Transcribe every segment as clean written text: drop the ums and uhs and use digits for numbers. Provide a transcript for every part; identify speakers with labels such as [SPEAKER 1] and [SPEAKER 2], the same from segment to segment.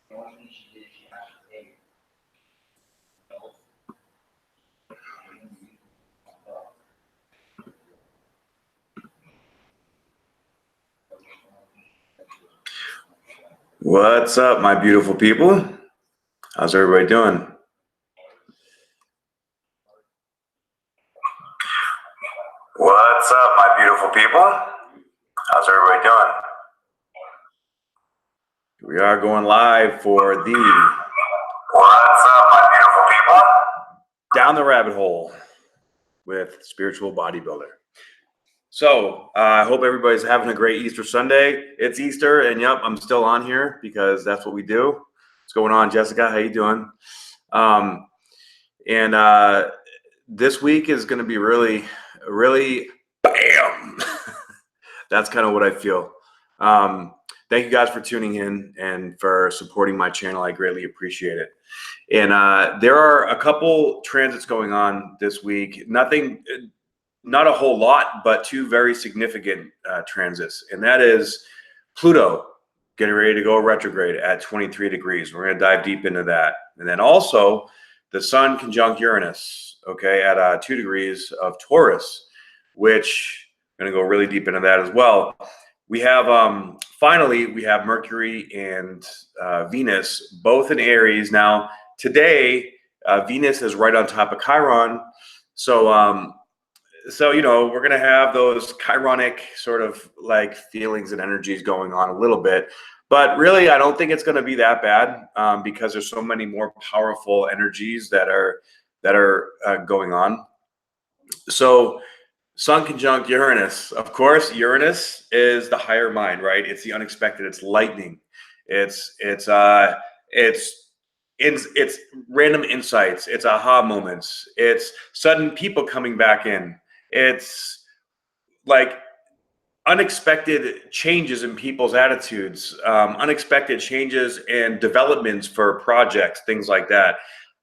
[SPEAKER 1] What's up, my beautiful people? How's everybody doing? What's up, my beautiful people? How's everybody doing? We are going live for the What's up, my beautiful people? Down the rabbit hole with Spiritual Bodybuilder. So I hope everybody's having a great Easter Sunday. It's Easter, and yep, I'm still on here because that's what we do. What's going on, Jessica? How you doing? This week is going to be really bam. That's kind of what I feel. Thank you guys for tuning in and for supporting my channel. I greatly appreciate it. And there are a couple transits going on this week. Not a whole lot, but two very significant transits. And that is Pluto getting ready to go retrograde at 23 degrees. We're going to dive deep into that. And then also the Sun conjunct Uranus, okay, at 2 degrees of Taurus, which I'm going to go really deep into that as well. We have, finally, we have Mercury and Venus, both in Aries. Now, today, Venus is right on top of Chiron. So, you know, we're going to have those chironic sort of like feelings and energies going on a little bit. But really, I don't think it's going to be that bad because there's so many more powerful energies that are going on. So Sun conjunct Uranus. Of course, Uranus is the higher mind, right? It's the unexpected. It's lightning. It's random insights. It's aha moments. It's sudden people coming back in. It's like unexpected changes in people's attitudes, unexpected changes and developments for projects, things like that.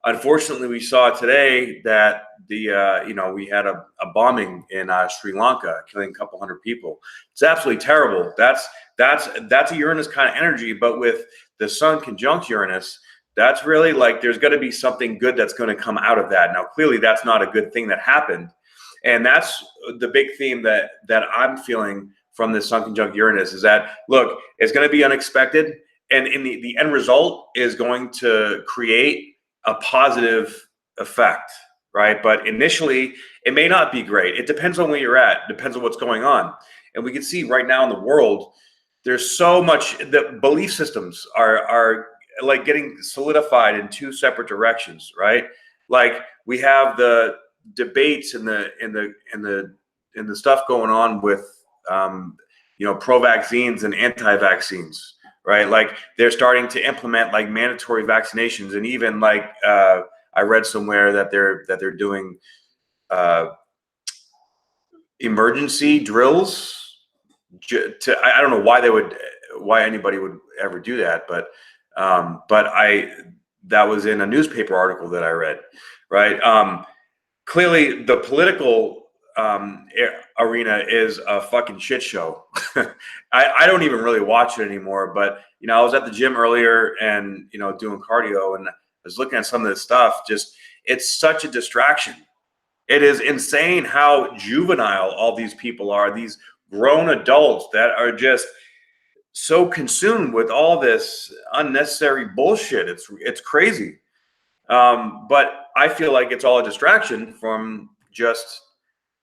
[SPEAKER 1] Unfortunately, we saw today that we had a bombing in Sri Lanka, killing a couple hundred people. It's absolutely terrible. That's a Uranus kind of energy, but with the Sun conjunct Uranus, that's really like there's going to be something good that's going to come out of that. Now, clearly, that's not a good thing that happened. And that's the big theme that I'm feeling from this Sun conjunct Uranus is that, look, it's going to be unexpected. And in the end result is going to create a positive effect, right? But initially, it may not be great. It depends on where you're at. It depends on what's going on. And we can see right now in the world, there's so much, the belief systems are like getting solidified in two separate directions, right? Like we have the debates and the stuff going on with pro-vaccines and anti-vaccines, right? Like they're starting to implement like mandatory vaccinations, and even like I read somewhere that they're doing emergency drills. I don't know why anybody would ever do that, but that was in a newspaper article that I read, right? Clearly, the political arena is a fucking shit show. I don't even really watch it anymore, but I was at the gym earlier and doing cardio, and I was looking at some of this stuff. Just it's such a distraction. It is insane how juvenile all these people are. These grown adults that are just so consumed with all this unnecessary bullshit. It's crazy. But I feel like it's all a distraction from just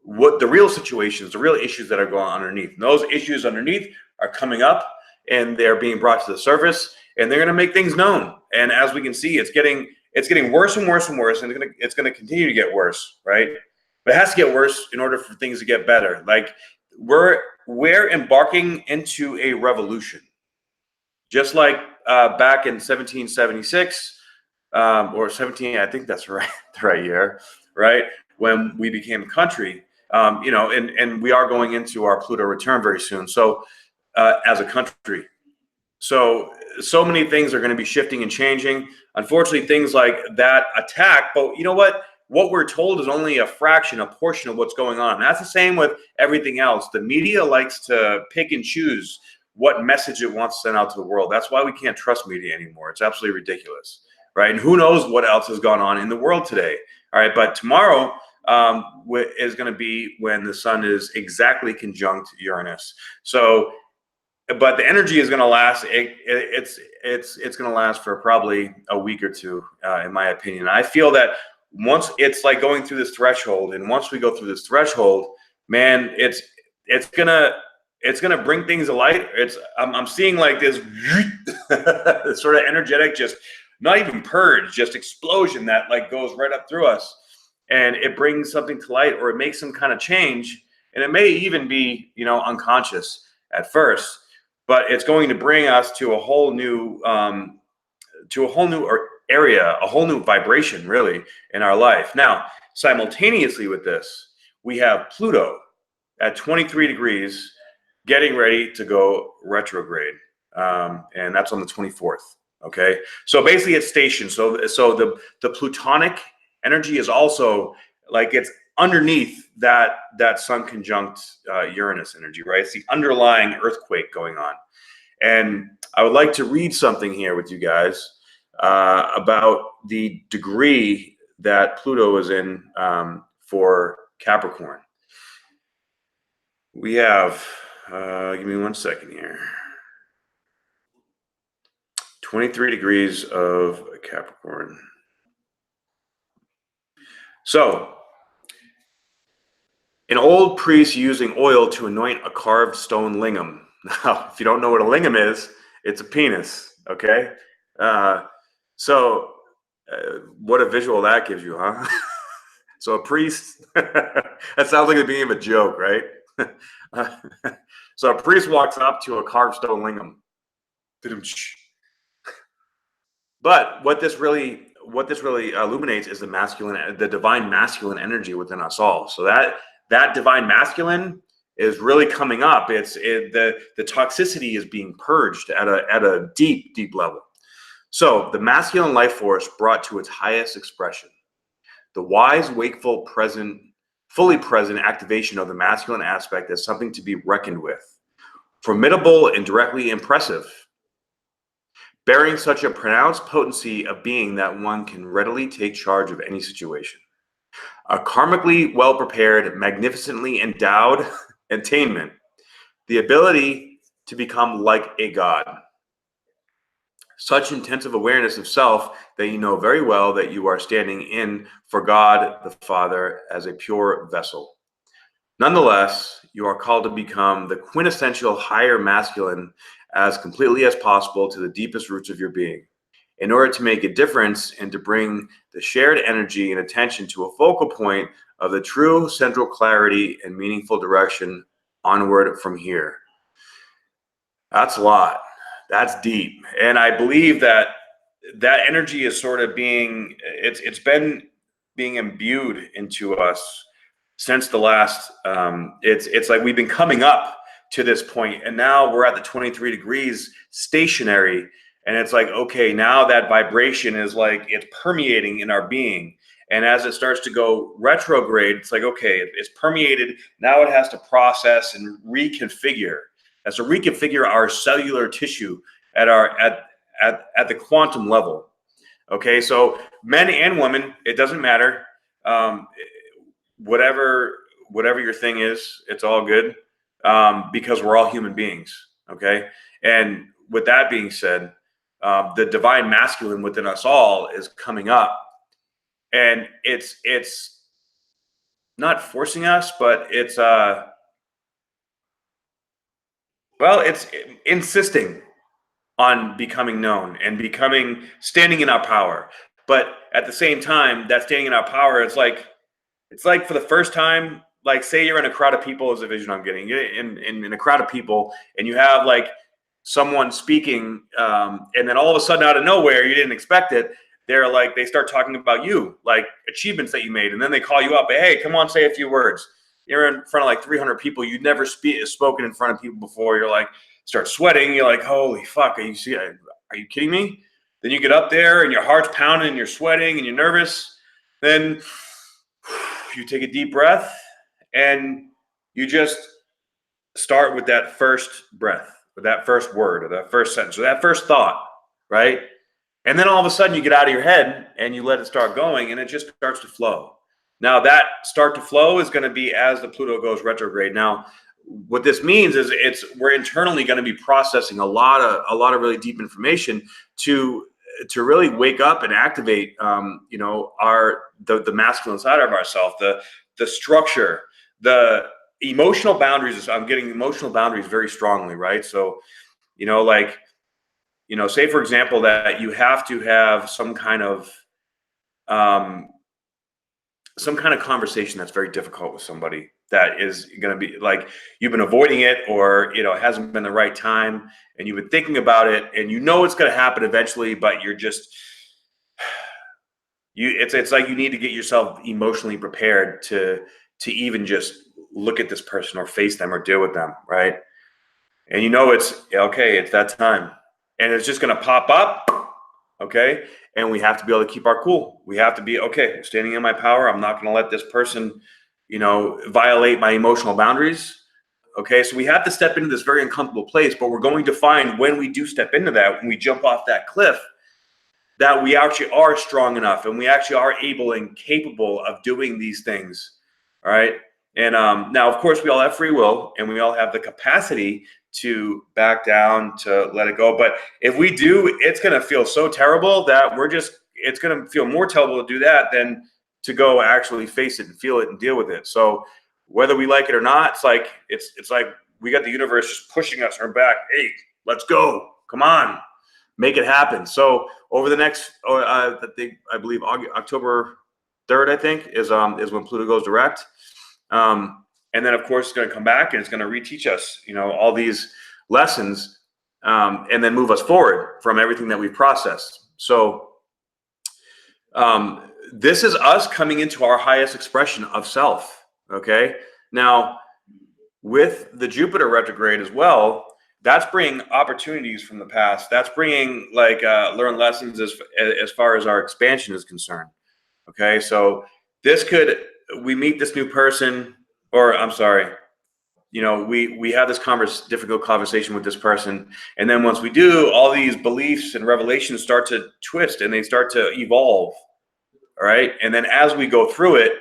[SPEAKER 1] what the real situations, the real issues that are going on underneath. And those issues underneath are coming up and they're being brought to the surface, and they're going to make things known. And as we can see, it's getting worse and worse and worse, and it's going to continue to get worse, right? But it has to get worse in order for things to get better. Like we're embarking into a revolution, just like back in 1776. Or 17, I think that's right, the right year, right? When we became a country, and we are going into our Pluto return very soon. So as a country, so many things are going to be shifting and changing. Unfortunately, things like that attack, but you know what? What we're told is only a fraction, a portion of what's going on. And that's the same with everything else. The media likes to pick and choose what message it wants to send out to the world. That's why we can't trust media anymore. It's absolutely ridiculous, right? And who knows what else has gone on in the world today. All right, but tomorrow is going to be when the sun is exactly conjunct Uranus. So, but the energy is going to last. It's going to last for probably a week or two, in my opinion. I feel that once it's like going through this threshold, and once we go through this threshold, man, it's gonna bring things to light. I'm seeing like this sort of energetic, just not even purge, just explosion that like goes right up through us, and it brings something to light, or it makes some kind of change, and it may even be, you know, unconscious at first, but it's going to bring us to a whole new area, a whole new vibration, really, in our life. Now, simultaneously with this, we have Pluto at 23 degrees, getting ready to go retrograde, and that's on the 24th. Okay, so basically it's stationed. So the Plutonic energy is also like it's underneath that Sun conjunct Uranus energy, right? It's the underlying earthquake going on. And I would like to read something here with you guys about the degree that Pluto is in for Capricorn. We have, give me 1 second here. 23 degrees of Capricorn. So, an old priest using oil to anoint a carved stone lingam. Now, if you don't know what a lingam is, it's a penis, okay? What a visual that gives you, huh? So a priest, that sounds like the beginning of a joke, right? So a priest walks up to a carved stone lingam. But what this really illuminates is the divine masculine energy within us all. So that divine masculine is really coming up. The toxicity is being purged at a deep level. So the masculine life force brought to its highest expression. The wise, wakeful, fully present activation of the masculine aspect is something to be reckoned with. Formidable and directly impressive, bearing such a pronounced potency of being that one can readily take charge of any situation. A karmically well-prepared, magnificently endowed attainment, the ability to become like a god. Such intensive awareness of self that you know very well that you are standing in for God the Father as a pure vessel. Nonetheless, you are called to become the quintessential higher masculine as completely as possible to the deepest roots of your being, in order to make a difference and to bring the shared energy and attention to a focal point of the true central clarity and meaningful direction onward from here. That's a lot. That's deep. And I believe that energy is sort of it's been being imbued into us since the last, it's like we've been coming up to this point, and now we're at the 23 degrees stationary, and it's like, okay, now that vibration is like, it's permeating in our being. And as it starts to go retrograde, it's like, okay, it's permeated. Now it has to process and reconfigure. Has to reconfigure our cellular tissue at the quantum level. Okay, so men and women, it doesn't matter. Whatever your thing is, it's all good, because we're all human beings. Okay, and with that being said, the divine masculine within us all is coming up, and it's not forcing us, but it's insisting on becoming known and standing in our power. But at the same time, that standing in our power, it's like for the first time, like say you're in a crowd of people, is a vision I'm getting, in a crowd of people, and you have like someone speaking, and then all of a sudden out of nowhere, you didn't expect it, they start talking about you, like achievements that you made, and then they call you up, hey, come on, say a few words. You're in front of like 300 people. You'd never spoken in front of people before. You're like, start sweating. You're like, holy fuck, are you kidding me? Then you get up there and your heart's pounding and you're sweating and you're nervous. Then you take a deep breath and you just start with that first breath. or that first word, or that first sentence, or that first thought, right? And then all of a sudden you get out of your head and you let it start going, and it just starts to flow. Now that start to flow is going to be as the Pluto goes retrograde. Now, what this means is we're internally going to be processing a lot of really deep information to really wake up and activate, the masculine side of ourselves, the structure, the emotional boundaries. I'm getting emotional boundaries very strongly, right? So, say for example that you have to have some kind of conversation that's very difficult with somebody that is going to be like you've been avoiding it, or it hasn't been the right time, and you've been thinking about it, and it's going to happen eventually, but you're just it's like you need to get yourself emotionally prepared to even just look at this person or face them or deal with them, right? And it's okay, it's that time, and it's just going to pop up, okay? And we have to be able to keep our cool. We have to be, okay, standing in my power. I'm not going to let this person, violate my emotional boundaries. Okay, so we have to step into this very uncomfortable place, but we're going to find when we do step into that, when we jump off that cliff, that we actually are strong enough and we actually are able and capable of doing these things. All right. And now, of course, we all have free will and we all have the capacity to back down, to let it go. But if we do, it's going to feel so terrible that it's going to feel more terrible to do that than to go actually face it and feel it and deal with it. So whether we like it or not, it's like we got the universe just pushing us on our back. Hey, let's go. Come on, make it happen. So over the next, I believe October 3rd, I think, is when Pluto goes direct. And then, of course, it's going to come back and it's going to reteach us, all these lessons, and then move us forward from everything that we've processed. So this is us coming into our highest expression of self. Okay. Now, with the Jupiter retrograde as well, that's bringing opportunities from the past. That's bringing learned lessons as far as our expansion is concerned. Okay. So we meet this new person, or I'm sorry, we have this difficult conversation with this person. And then once we do, all these beliefs and revelations start to twist and they start to evolve. All right. And then as we go through it,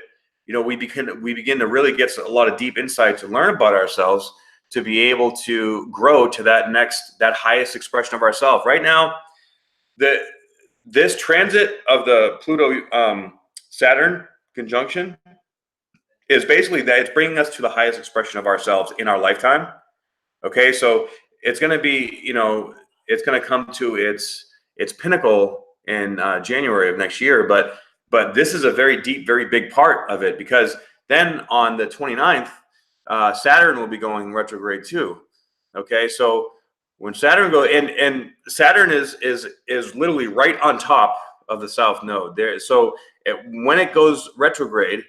[SPEAKER 1] we begin to really get a lot of deep insight to learn about ourselves, to be able to grow to that highest expression of ourselves. Right now, this transit of the Pluto Saturn conjunction is basically that it's bringing us to the highest expression of ourselves in our lifetime. Okay, so it's going to be, it's going to come to its pinnacle in January of next year. But this is a very deep, very big part of it, because then on the 29th, Saturn will be going retrograde too. Okay, so when Saturn goes, and Saturn is literally right on top of the South Node there. So when it goes retrograde,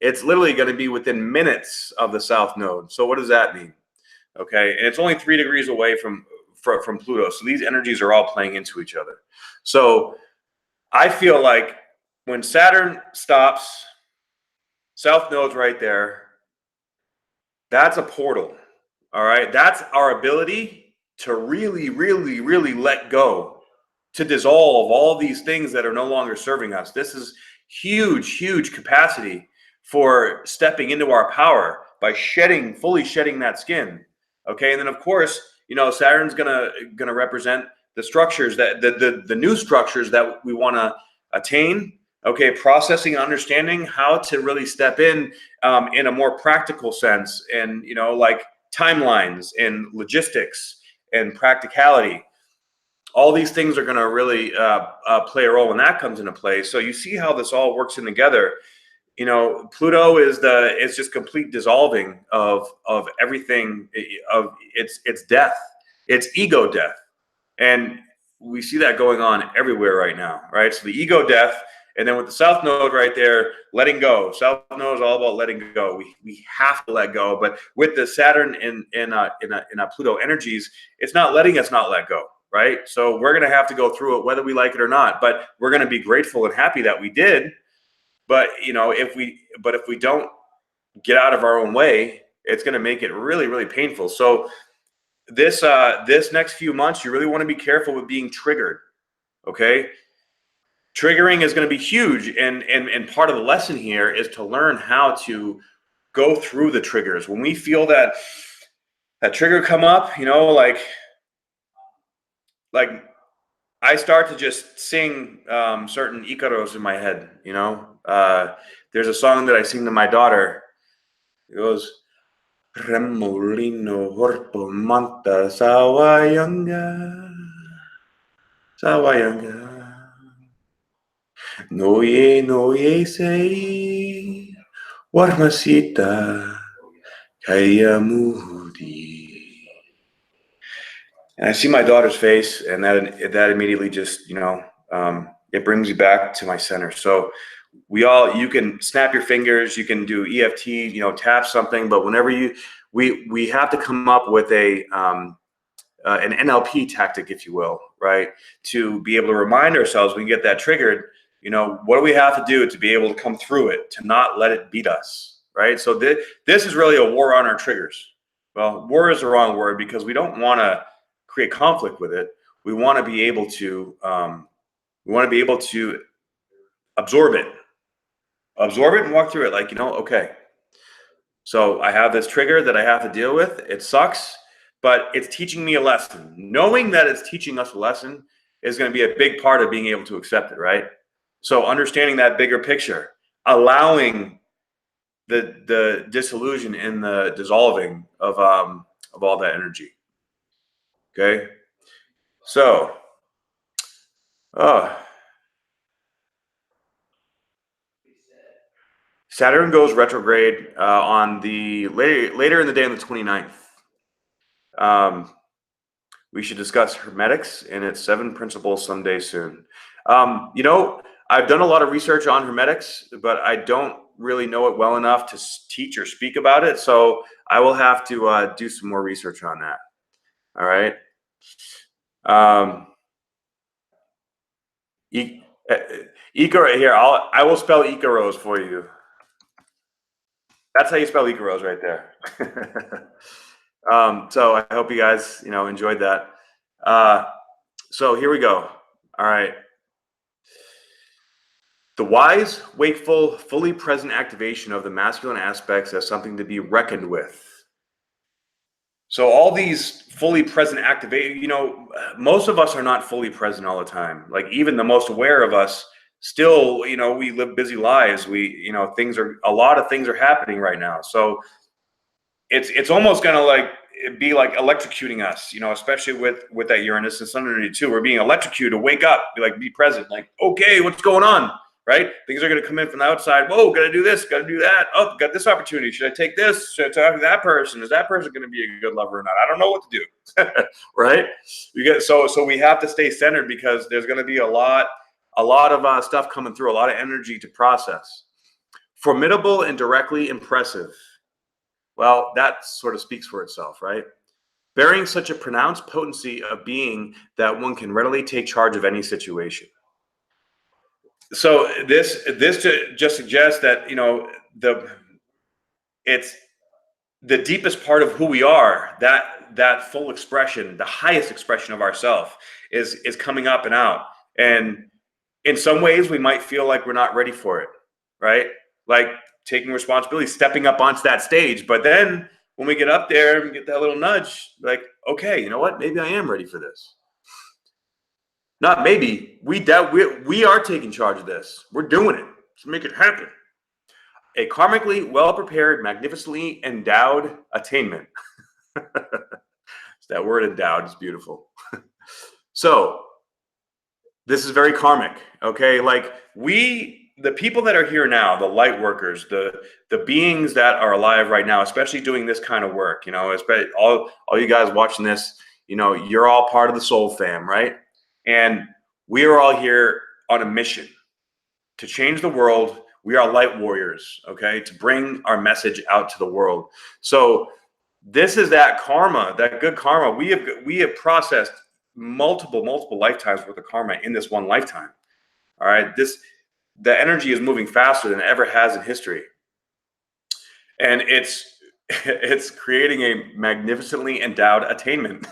[SPEAKER 1] it's literally going to be within minutes of the South Node. So what does that mean? Okay, and it's only 3 degrees away from Pluto. So these energies are all playing into each other. So I feel like when Saturn stops, South Node's right there. That's a portal. All right, that's our ability to really, really, really let go, to dissolve all these things that are no longer serving us. This is huge, huge capacity for stepping into our power by fully shedding that skin. Okay, and then of course, Saturn's gonna represent the structures that the new structures that we want to attain. Okay, processing and understanding how to really step in a more practical sense, and like timelines and logistics and practicality. All these things are going to really play a role when that comes into play. So you see how this all works in together. Pluto is just complete dissolving of everything, of its death, its ego death. And we see that going on everywhere right now, right? So the ego death, and then with the South Node right there, letting go. South Node is all about letting go. We have to let go. But with the Saturn in Pluto energies, it's not letting us not let go, right? So we're going to have to go through it whether we like it or not. But we're going to be grateful and happy that we did. But if we don't get out of our own way, it's going to make it really, really painful. So this next few months, you really want to be careful with being triggered. Okay, triggering is going to be huge, and part of the lesson here is to learn how to go through the triggers. When we feel that trigger come up, you know, like I start to just sing certain Icaros in my head. You know, there's a song that I sing to my daughter. It goes, Remolino Horpo Manta Sawayanga Sawayanga no ye say Warmasita Kayamudi. And I see my daughter's face, and that immediately just, you know, it brings me back to my center. So you can snap your fingers, you can do EFT, you know, tap something, but whenever we have to come up with an NLP tactic, if you will, right? To be able to remind ourselves when we get that triggered, you know, what do we have to do to be able to come through it, to not let it beat us, right? So this is really a war on our triggers. Well, war is the wrong word, because we don't want to create conflict with it. We want to be able to absorb it and walk through it. Like, you know, okay, so I have this trigger that I have to deal with. It sucks, but it's teaching me a lesson. Knowing that it's teaching us a lesson is going to be a big part of being able to accept it, right? So understanding that bigger picture, allowing the dissolution and the dissolving of all that energy. Okay, so Saturn goes retrograde on the later in the day on the 29th. We should discuss hermetics and its 7 principles someday soon. You know, I've done a lot of research on hermetics, but I don't really know it well enough to teach or speak about it. So I will have to do some more research on that. All right. Icar here. I will spell Icaros for you. That's how you spell Icaros right there. So I hope you guys, you know, enjoyed that. So here we go. All right. The wise, wakeful, fully present activation of the masculine aspects as something to be reckoned with. So all these fully present activate, you know, most of us are not fully present all the time. Like even the most aware of us still, you know, we live busy lives. You know, a lot of things are happening right now. So it's almost gonna like be like electrocuting us, you know, especially with that Uranus and Sun energy too. We're being electrocuted to wake up, be present, like, okay, what's going on? Right? Things are going to come in from the outside. Whoa, got to do this, got to do that. Oh, got this opportunity. Should I take this? Should I talk to that person? Is that person going to be a good lover or not? I don't know what to do. Right? So we have to stay centered, because there's going to be a lot of stuff coming through, a lot of energy to process. Formidable and directly impressive. Well, that sort of speaks for itself, right? Bearing such a pronounced potency of being that one can readily take charge of any situation. So this just suggests that, you know, it's the deepest part of who we are, that full expression, the highest expression of ourself is coming up and out. And in some ways we might feel like we're not ready for it, right? Like taking responsibility, stepping up onto that stage. But then when we get up there and get that little nudge, like, okay, you know what? Maybe I am ready for this. Not maybe. We are taking charge of this. We're doing it. Let's make it happen. A karmically well-prepared, magnificently endowed attainment. That word endowed is beautiful. So this is very karmic, okay? Like the people that are here now, the light workers, the beings that are alive right now, especially doing this kind of work, you know, especially all you guys watching this, you know, you're all part of the soul fam, right? And we are all here on a mission to change the world. We are light warriors, okay, to bring our message out to the world. So this is that karma, that good karma. We have processed multiple lifetimes worth of karma in this one lifetime. All right, the energy is moving faster than it ever has in history, and it's It's creating a magnificently endowed attainment.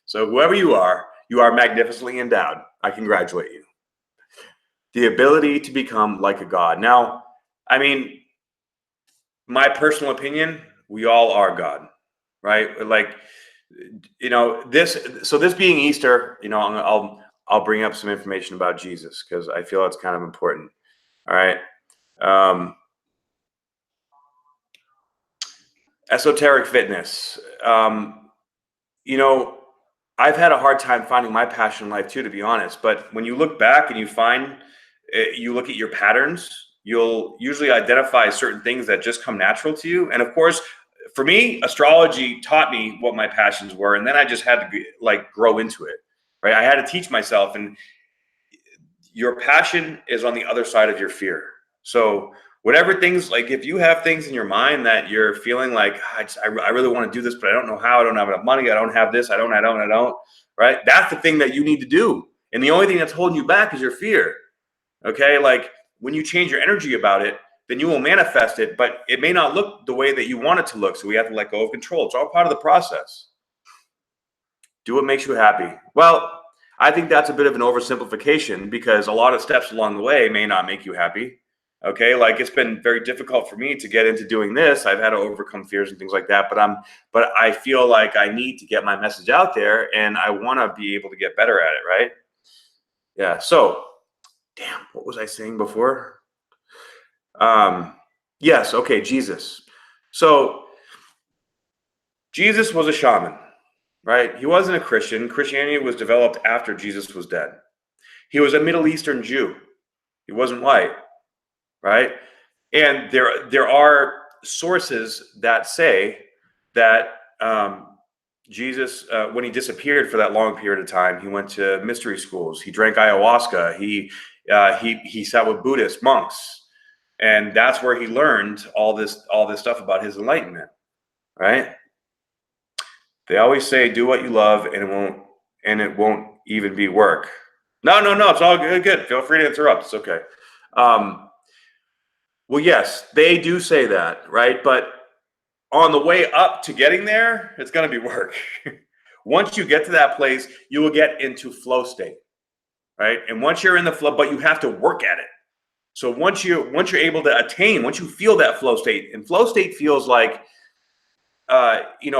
[SPEAKER 1] So whoever you are magnificently endowed. I congratulate you. The ability to become like a god. Now, I mean, my personal opinion, we all are God, right? Like, this being Easter, I'll bring up some information about Jesus because I feel it's kind of important. All right. Um, esoteric fitness. You know, I've had a hard time finding my passion in life too, to be honest. But when you look back and you look at your patterns, you'll usually identify certain things that just come natural to you. And of course, for me, astrology taught me what my passions were, and then I just had to grow into it. Right? I had to teach myself, and your passion is on the other side of your fear. So whatever things, like if you have things in your mind that you're feeling like, I really want to do this, but I don't know how, I don't have enough money, I don't have this, I don't, right? That's the thing that you need to do. And the only thing that's holding you back is your fear. Okay. Like when you change your energy about it, then you will manifest it, but it may not look the way that you want it to look. So we have to let go of control. It's all part of the process. Do what makes you happy. Well, I think that's a bit of an oversimplification because a lot of steps along the way may not make you happy. Okay, like it's been very difficult for me to get into doing this. I've had to overcome fears and things like that, but I feel like I need to get my message out there and I want to be able to get better at it, right? Yeah. So, damn, what was I saying before? Yes, okay, Jesus. So, Jesus was a shaman. Right? He wasn't a Christian. Christianity was developed after Jesus was dead. He was a Middle Eastern Jew. He wasn't white, right? And there are sources that say that Jesus, when he disappeared for that long period of time, he went to mystery schools. He drank ayahuasca. He sat with Buddhist monks, and that's where he learned all this stuff about his enlightenment, right? They always say, do what you love and it won't even be work. No, it's all good. Good. Feel free to interrupt. It's okay. Well, yes, they do say that, right? But on the way up to getting there, it's going to be work. Once you get to that place, you will get into flow state, right? And once you're in the flow, but you have to work at it. So once you're able to attain, once you feel that flow state, and flow state feels like,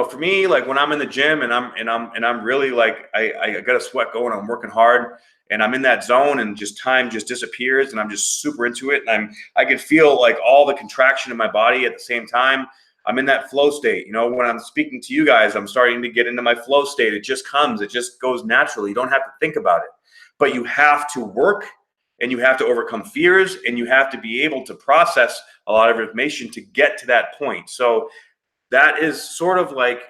[SPEAKER 1] for me, like when I'm in the gym and I'm really like, I got a sweat going, I'm working hard and I'm in that zone and just time just disappears and I'm just super into it. And I can feel like all the contraction in my body at the same time. I'm in that flow state. When I'm speaking to you guys, I'm starting to get into my flow state. It just comes, it just goes naturally. You don't have to think about it, but you have to work and you have to overcome fears and you have to be able to process a lot of information to get to that point. So that is sort of like,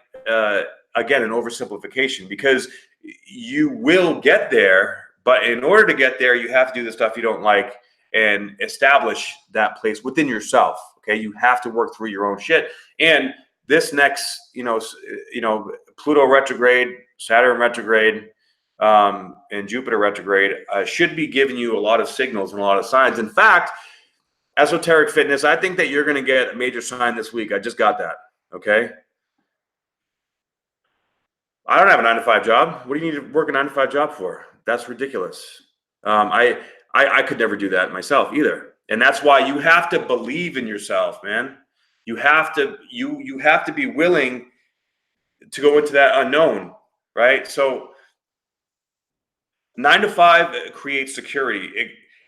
[SPEAKER 1] again, an oversimplification because you will get there, but in order to get there, you have to do the stuff you don't like and establish that place within yourself. Okay, you have to work through your own shit. And this next, Pluto retrograde, Saturn retrograde, and Jupiter retrograde should be giving you a lot of signals and a lot of signs. In fact, esoteric fitness, I think that you're going to get a major sign this week. I just got that. Okay. I don't have a 9-to-5 job. What do you need to work a 9-to-5 job for? That's ridiculous. I could never do that myself either. And that's why you have to believe in yourself, man. You have to be willing to go into that unknown, right? So 9-to-5 creates security.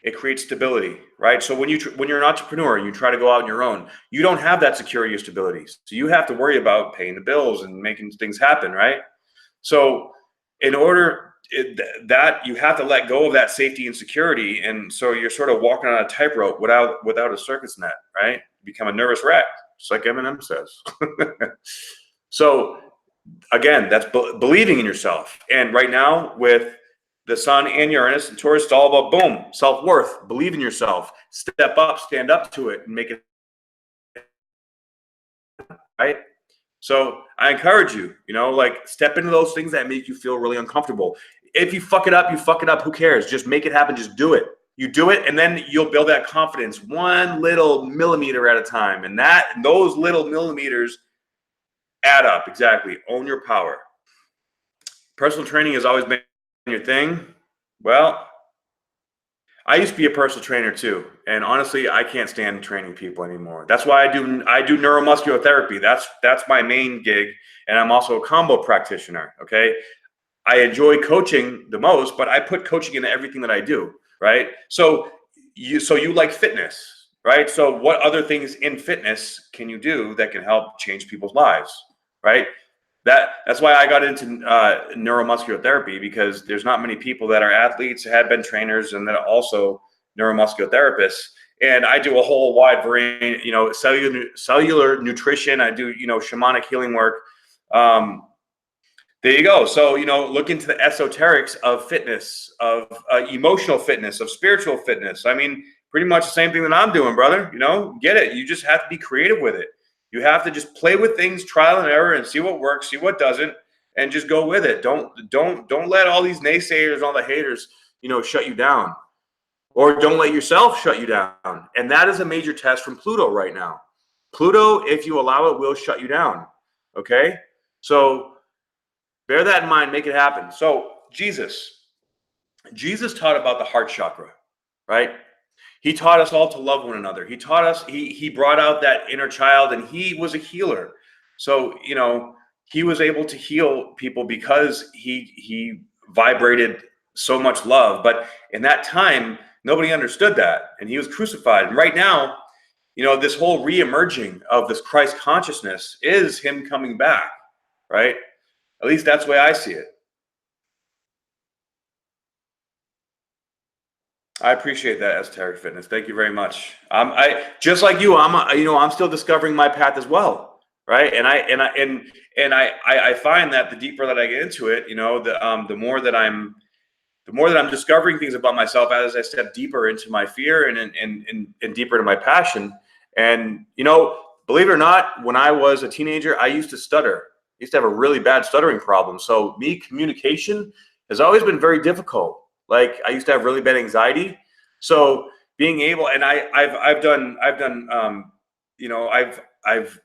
[SPEAKER 1] It creates stability, right? So when you're an entrepreneur and you try to go out on your own, you don't have that security or stability. So you have to worry about paying the bills and making things happen, right? So in order that you have to let go of that safety and security, and so you're sort of walking on a tightrope without a circus net, right? You become a nervous wreck, just like Eminem says. So again, that's believing in yourself. And right now with the Sun and Uranus and Taurus, it's all about boom, self-worth, believe in yourself, step up, stand up to it and make it right. So I encourage you, like step into those things that make you feel really uncomfortable. If you fuck it up, you fuck it up. Who cares? Just make it happen. Just do it. You do it, and then you'll build that confidence 1 little millimeter at a time. And those little millimeters add up. Exactly. Own your power. Personal training has always been your thing. Well, I used to be a personal trainer too, and honestly, I can't stand training people anymore. That's why I do neuromuscular therapy. That's my main gig, and I'm also a combo practitioner. Okay, I enjoy coaching the most, but I put coaching into everything that I do. Right. So you like fitness, right? So what other things in fitness can you do that can help change people's lives, right? That's why I got into neuromuscular therapy, because there's not many people that are athletes, have been trainers, and then also neuromuscular therapists. And I do a whole wide variety, cellular nutrition. I do, shamanic healing work. There you go. So, look into the esoterics of fitness, of emotional fitness, of spiritual fitness. I mean, pretty much the same thing that I'm doing, brother. Get it. You just have to be creative with it. You have to just play with things, trial and error, and see what works, see what doesn't, and just go with it. Don't let all these naysayers, all the haters, shut you down, or don't let yourself shut you down. And that is a major test from Pluto right now. Pluto, if you allow it, will shut you down. Okay, so bear that in mind. Make it happen. So Jesus taught about the heart chakra, right? He taught us all to love one another. He taught us, he brought out that inner child, and he was a healer. So, he was able to heal people because he vibrated so much love. But in that time, nobody understood that, and he was crucified. And right now, this whole re-emerging of this Christ consciousness is him coming back, right? At least that's the way I see it. I appreciate that, Esoteric Fitness. Thank you very much. I just like you. I'm still discovering my path as well, right? And I find that the deeper that I get into it, the more that I'm discovering things about myself as I step deeper into my fear and deeper into my passion. And believe it or not, when I was a teenager, I used to stutter. I used to have a really bad stuttering problem. So communication has always been very difficult. Like, I used to have really bad anxiety. So being able, and I've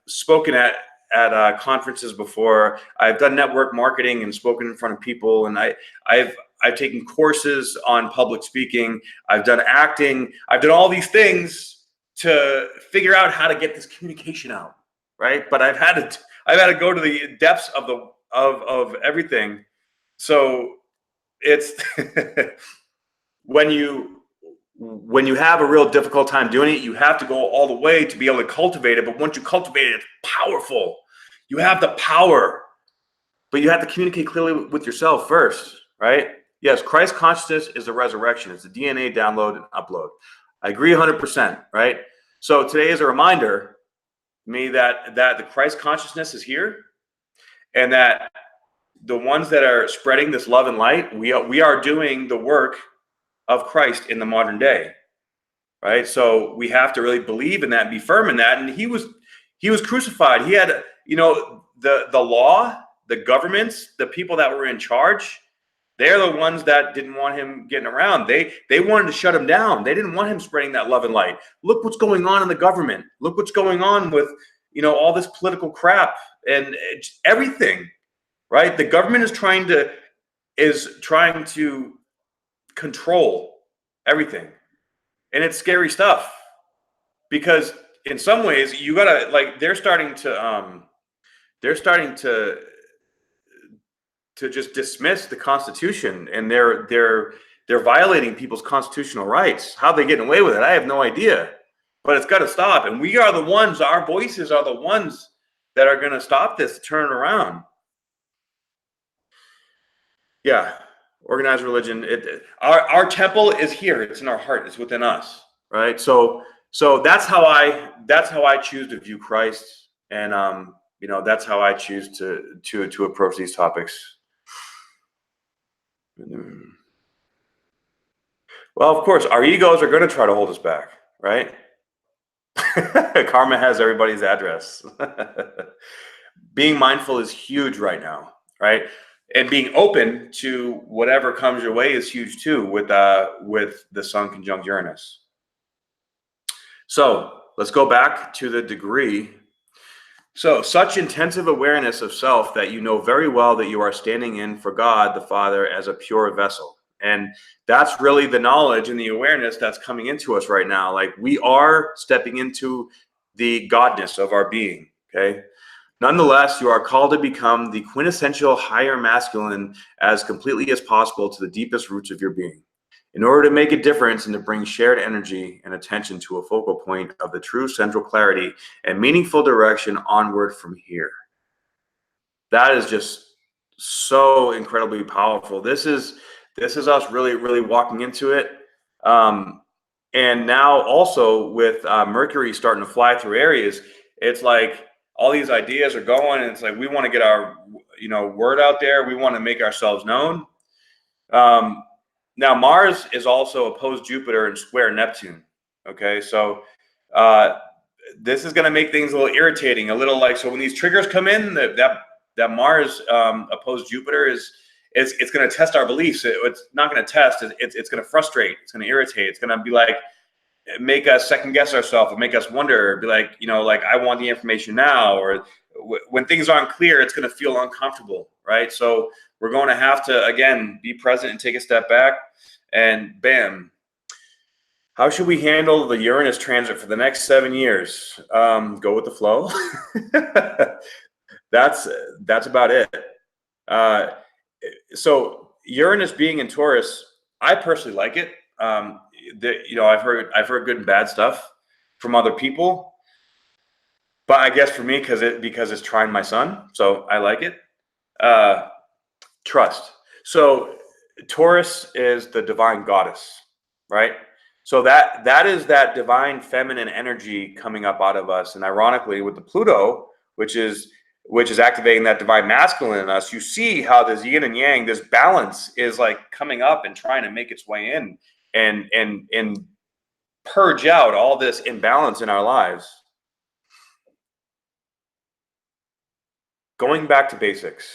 [SPEAKER 1] spoken at conferences before. I've done network marketing and spoken in front of people, and I've taken courses on public speaking. I've done acting. I've done all these things to figure out how to get this communication out, right? But I've had to go to the depths of everything. So it's when you have a real difficult time doing it, you have to go all the way to be able to cultivate it. But once you cultivate it, it's powerful. You have the power, but you have to communicate clearly with yourself first, right? Yes, Christ consciousness is a resurrection. It's a DNA download and upload. I agree 100%, right? So today is a reminder to me that the Christ consciousness is here, and that the ones that are spreading this love and light, we are doing the work of Christ in the modern day, right? So we have to really believe in that and be firm in that. And he was crucified. He had, the law, the governments, the people that were in charge, they're the ones that didn't want him getting around. They wanted to shut him down. They didn't want him spreading that love and light. Look what's going on in the government. Look what's going on with, all this political crap and everything. Right? The government is trying to control everything. And it's scary stuff, because in some ways you gotta, like, they're starting to just dismiss the Constitution, and they're violating people's constitutional rights. How they getting away with it, I have no idea. But it's got to stop. And we are the ones, our voices are the ones that are going to stop this, turn it around. Yeah, organized religion. Our temple is here. It's in our heart. It's within us, right? So that's how I choose to view Christ, and that's how I choose to approach these topics. Well, of course, our egos are going to try to hold us back, right? Karma has everybody's address. Being mindful is huge right now, right? and being open to whatever comes your way is huge too, with the Sun conjunct Uranus. So let's go back to the degree. So such intensive awareness of self that you know very well that you are standing in for God the Father as a pure vessel. And that's really the knowledge and the awareness that's coming into us right now. Like, we are stepping into the godness of our being, okay? Nonetheless, you are called to become the quintessential higher masculine as completely as possible to the deepest roots of your being, in order to make a difference and to bring shared energy and attention to a focal point of the true central clarity and meaningful direction onward from here. That is just so incredibly powerful. This is us really walking into it. And now also with Mercury starting to fly through Aries, it's like all these ideas are going, and it's like we want to get our word out there. We want to make ourselves known. Now Mars is also opposed Jupiter and square Neptune. Okay, so this is going to make things a little irritating, a little like, so when these triggers come in, that Mars opposed Jupiter it's going to test our beliefs. It's not going to test. It's going to frustrate. It's going to irritate. It's going to be like, make us second guess ourselves and make us wonder, be like, like, I want the information now, or when things aren't clear, it's going to feel uncomfortable, right? So we're going to have to, again, be present and take a step back, and bam. How should we handle the Uranus transit for the next 7 years? Go with the flow. That's about it. So Uranus being in Taurus, I personally like it. I've heard good and bad stuff from other people, but I guess for me, because it's trying my sun, so I like it. Trust. So Taurus is the divine goddess, right? So that is that divine feminine energy coming up out of us, and ironically, with the Pluto, which is activating that divine masculine in us, you see how this yin and yang, this balance, is like coming up and trying to make its way in and purge out all this imbalance in our lives. Going back to basics.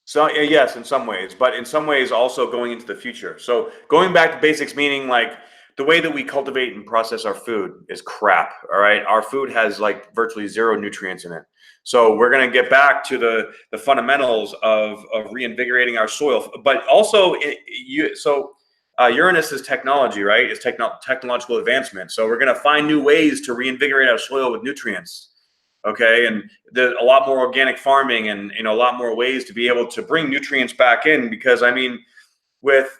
[SPEAKER 1] So yes, in some ways, but in some ways also going into the future. So going back to basics, meaning like the way that we cultivate and process our food is crap. All right, our food has like virtually zero nutrients in it. So we're going to get back to the fundamentals of reinvigorating our soil, but also Uranus is technology, right? It's technological advancement. So we're going to find new ways to reinvigorate our soil with nutrients. Okay, and there's a lot more organic farming, and a lot more ways to be able to bring nutrients back in, because I mean, with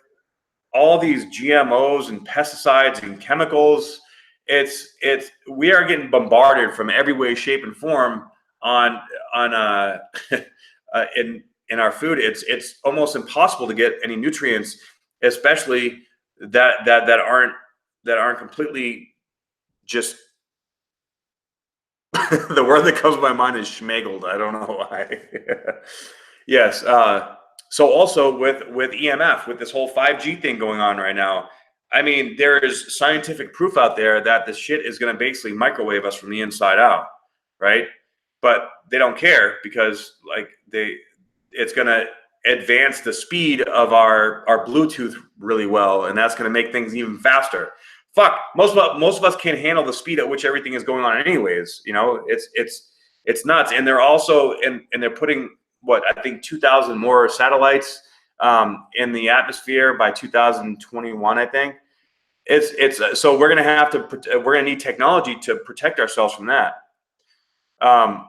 [SPEAKER 1] all these GMOs and pesticides and chemicals, we are getting bombarded from every way, shape, and form on in our food. It's almost impossible to get any nutrients, especially that aren't completely just the word that comes to my mind is schmeggled. I don't know why. Yes. So also with EMF, with this whole 5G thing going on right now, I mean, there is scientific proof out there that this shit is going to basically microwave us from the inside out, right? But they don't care, because like it's going to advance the speed of our Bluetooth really well, and that's going to make things even faster. Fuck, most of us can't handle the speed at which everything is going on anyways. It's nuts. And they're also and they're putting, what, I think 2,000 more satellites in the atmosphere by 2021, I think. So we're gonna need technology to protect ourselves from that. I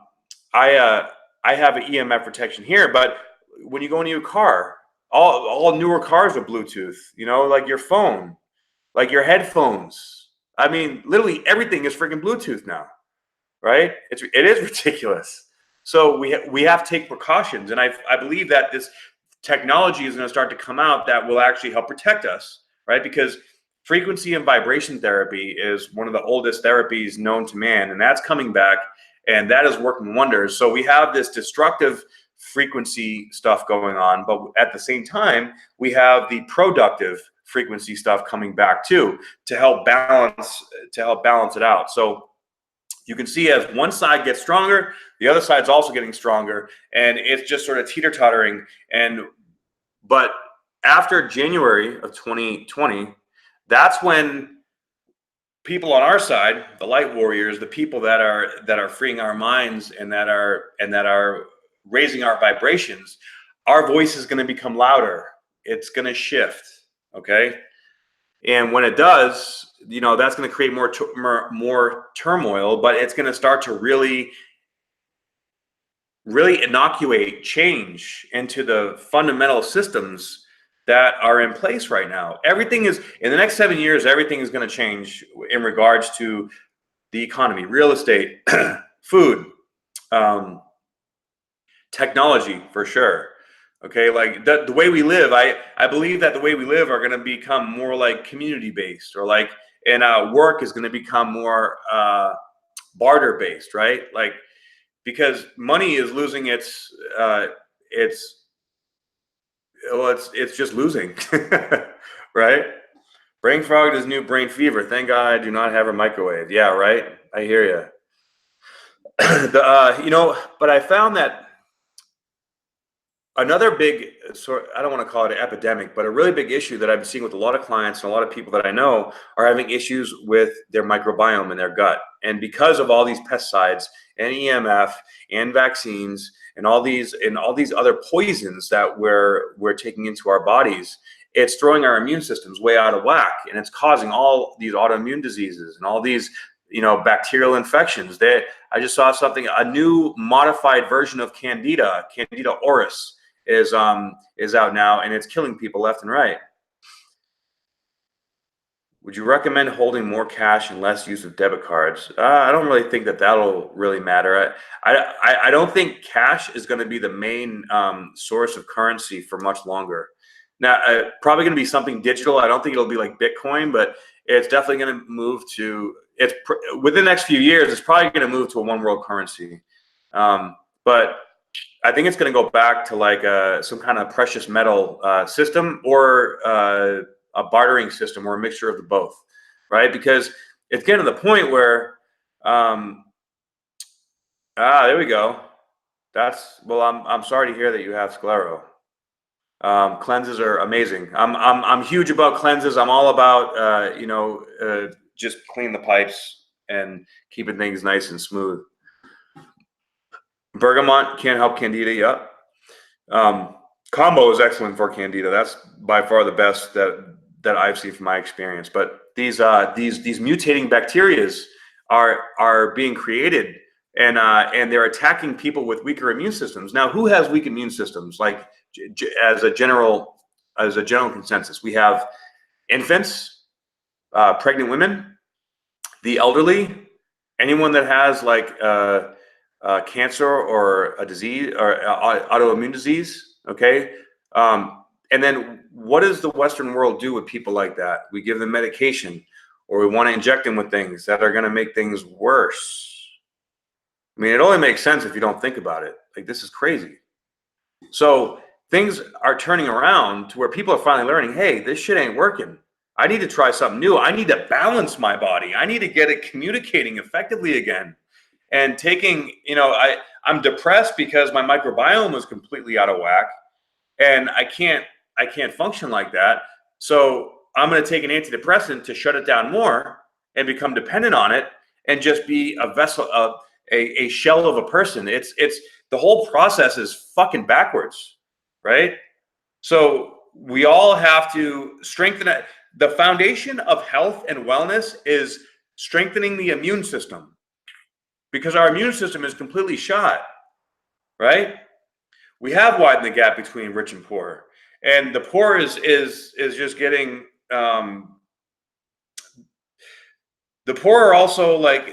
[SPEAKER 1] have an EMF protection here, but when you go into your car, all newer cars are Bluetooth, like your phone, like your headphones. I mean, literally everything is freaking Bluetooth now, right? It is ridiculous. So we have to take precautions, and I believe that this technology is going to start to come out that will actually help protect us, right? Because frequency and vibration therapy is one of the oldest therapies known to man, and that's coming back, and that is working wonders. So we have this destructive frequency stuff going on, but at the same time, we have the productive frequency stuff coming back too, to help balance it out. So you can see as one side gets stronger, the other side's also getting stronger, and it's just sort of teeter-tottering. But after January of 2020, that's when people on our side, the light warriors, the people that are freeing our minds and that are raising our vibrations, our voice is going to become louder. It's going to shift, okay? And when it does, that's going to create more turmoil, but it's going to start to really inoculate change into the fundamental systems that are in place right now. Everything is, in the next 7 years, everything is going to change in regards to the economy, real estate, food, technology, for sure. Okay, like the way we live, I believe that the way we live are going to become more like community based, or like, and work is going to become more barter based, right? Like, because money is losing its just losing, right? Brain fog is new brain fever. Thank God I do not have a microwave. Yeah, right. I hear you. But I found that another big I don't want to call it an epidemic, but a really big issue that I've been seeing with a lot of clients and a lot of people that I know are having issues with their microbiome in their gut. And because of all these pesticides and EMF and vaccines and all these other poisons that we're taking into our bodies, it's throwing our immune systems way out of whack, and it's causing all these autoimmune diseases and all these bacterial infections. I just saw something, a new modified version of Candida auris is out now, and it's killing people left and right. Would you recommend holding more cash and less use of debit cards? I don't really think that'll really matter. I don't think cash is going to be the main source of currency for much longer. Now, probably going to be something digital. I don't think it'll be like Bitcoin, but it's definitely going to move to, within the next few years, it's probably going to move to a one world currency. But I think it's going to go back to like some kind of precious metal system, or a bartering system, or a mixture of the both, right? Because it's getting to the point where, there we go. I'm sorry to hear that you have sclero. Cleanses are amazing. I'm huge about cleanses. I'm all about just clean the pipes and keeping things nice and smooth. Bergamot can't help Candida. Yeah. Combo is excellent for Candida. That's by far the best that I've seen from my experience. But these mutating bacterias are being created, and they're attacking people with weaker immune systems. Now, who has weak immune systems? Like, as a general consensus, we have infants, pregnant women, the elderly, anyone that has like cancer or a disease or autoimmune disease. Okay. And then what does the Western world do with people like that? We give them medication, or we want to inject them with things that are going to make things worse. I mean, it only makes sense if you don't think about it. Like, this is crazy. So things are turning around to where people are finally learning, hey, this shit ain't working. I need to try something new. I need to balance my body. I need to get it communicating effectively again. And taking, I'm depressed because my microbiome is completely out of whack, and I can't function like that. So I'm going to take an antidepressant to shut it down more and become dependent on it, and just be a vessel, a shell of a person. It's the whole process is fucking backwards, right? So we all have to strengthen it. The foundation of health and wellness is strengthening the immune system, because our immune system is completely shot, right? We have widened the gap between rich and poor, and the poor is just getting. The poor are also like,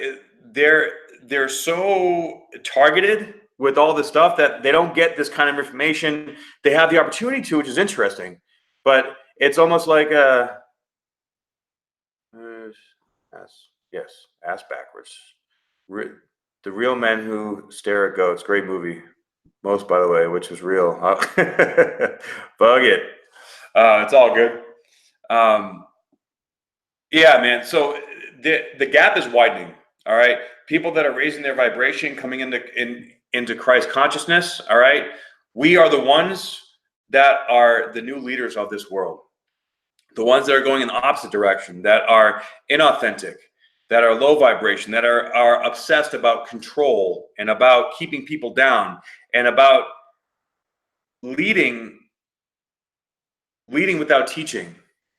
[SPEAKER 1] they're so targeted with all this stuff that they don't get this kind of information. They have the opportunity to, which is interesting, but it's almost like ass backwards. The Real Men Who Stare at Goats. Great movie. Most, by the way, which is real. Bug it. It's all good. Yeah, man. So the gap is widening. All right. People that are raising their vibration, coming into Christ consciousness. All right. We are the ones that are the new leaders of this world. The ones that are going in the opposite direction, that are inauthentic, that are low vibration, that are obsessed about control and about keeping people down and about leading without teaching,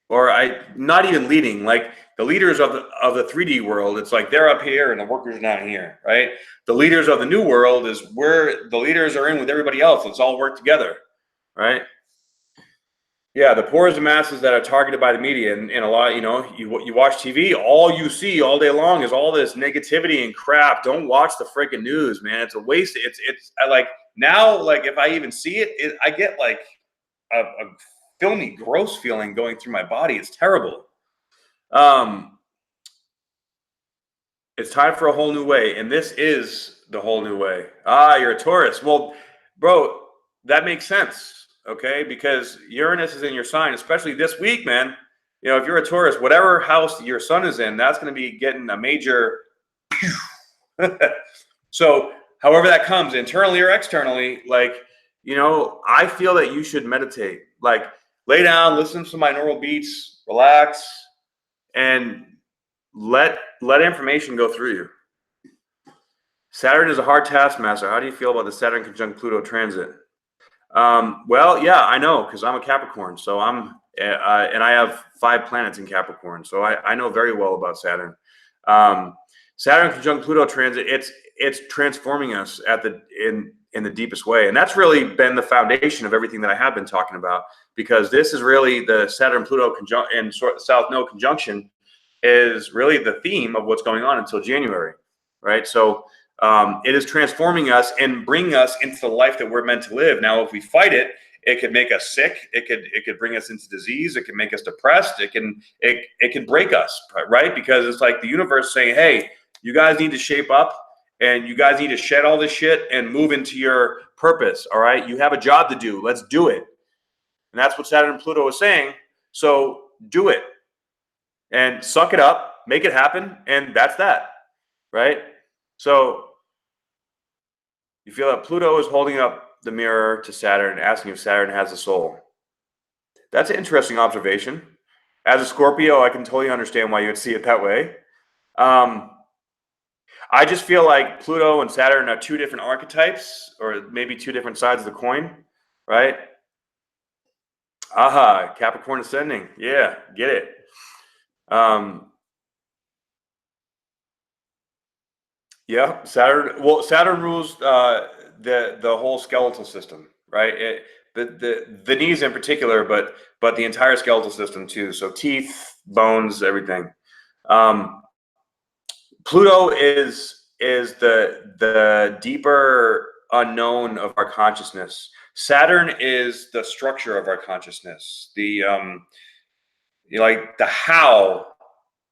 [SPEAKER 1] or not even leading. Like the leaders of the 3D world, it's like they're up here and the workers are down here, right? The leaders of the new world is where the leaders are in with everybody else. Let's all work together, right? Yeah, the poor is the masses that are targeted by the media, and a lot, you watch TV, all you see all day long is all this negativity and crap. Don't watch the freaking news, man. It's a waste. I like now, like if I even see it, I get like a filmy, gross feeling going through my body. It's terrible. It's time for a whole new way, and this is the whole new way. You're a Taurus. Well, bro, that makes sense. Okay, because Uranus is in your sign, especially this week, man. If you're a Taurus, whatever house your sun is in, that's going to be getting a major. So, however that comes, internally or externally, like, I feel that you should meditate. Like, lay down, listen to some binaural beats, relax, and let information go through you. Saturn is a hard taskmaster. How do you feel about the Saturn conjunct Pluto transit? Well, yeah, I know, because I'm a Capricorn, so and I have 5 planets in Capricorn, so I know very well about Saturn. Saturn conjunct Pluto transit, it's transforming us in the deepest way, and that's really been the foundation of everything that I have been talking about, because this is really the Saturn Pluto and South Node conjunction is really the theme of what's going on until January, right? So it is transforming us and bringing us into the life that we're meant to live. Now, if we fight it, it could make us sick. It could bring us into disease. It can make us depressed. It can break us, right? Because it's like the universe saying, hey, you guys need to shape up and you guys need to shed all this shit and move into your purpose. All right. You have a job to do. Let's do it. And that's what Saturn and Pluto is saying. So do it and suck it up, make it happen. And that's that. Right. So you feel that Pluto is holding up the mirror to Saturn, asking if Saturn has a soul. That's an interesting observation. As a Scorpio, I can totally understand why you would see it that way. I just feel like Pluto and Saturn are 2 different archetypes, or maybe 2 different sides of the coin, right? Aha, Capricorn ascending. Yeah, get it. Yeah, Saturn. Well, Saturn rules the whole skeletal system, right? The knees in particular, but the entire skeletal system too. So teeth, bones, everything. Pluto is the deeper unknown of our consciousness. Saturn is the structure of our consciousness. Like the how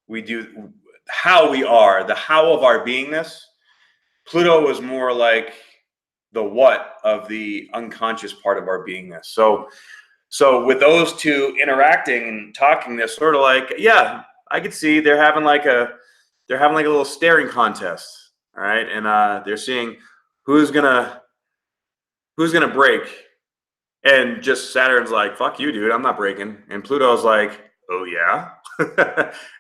[SPEAKER 1] we do, how we are, the how of our beingness. Pluto is more like the what of the unconscious part of our beingness. So with those 2 interacting and talking, they're sort of like, yeah, I could see they're having like a little staring contest, all right, and they're seeing who's gonna break, and just Saturn's like, fuck you, dude, I'm not breaking, and Pluto's like, oh yeah,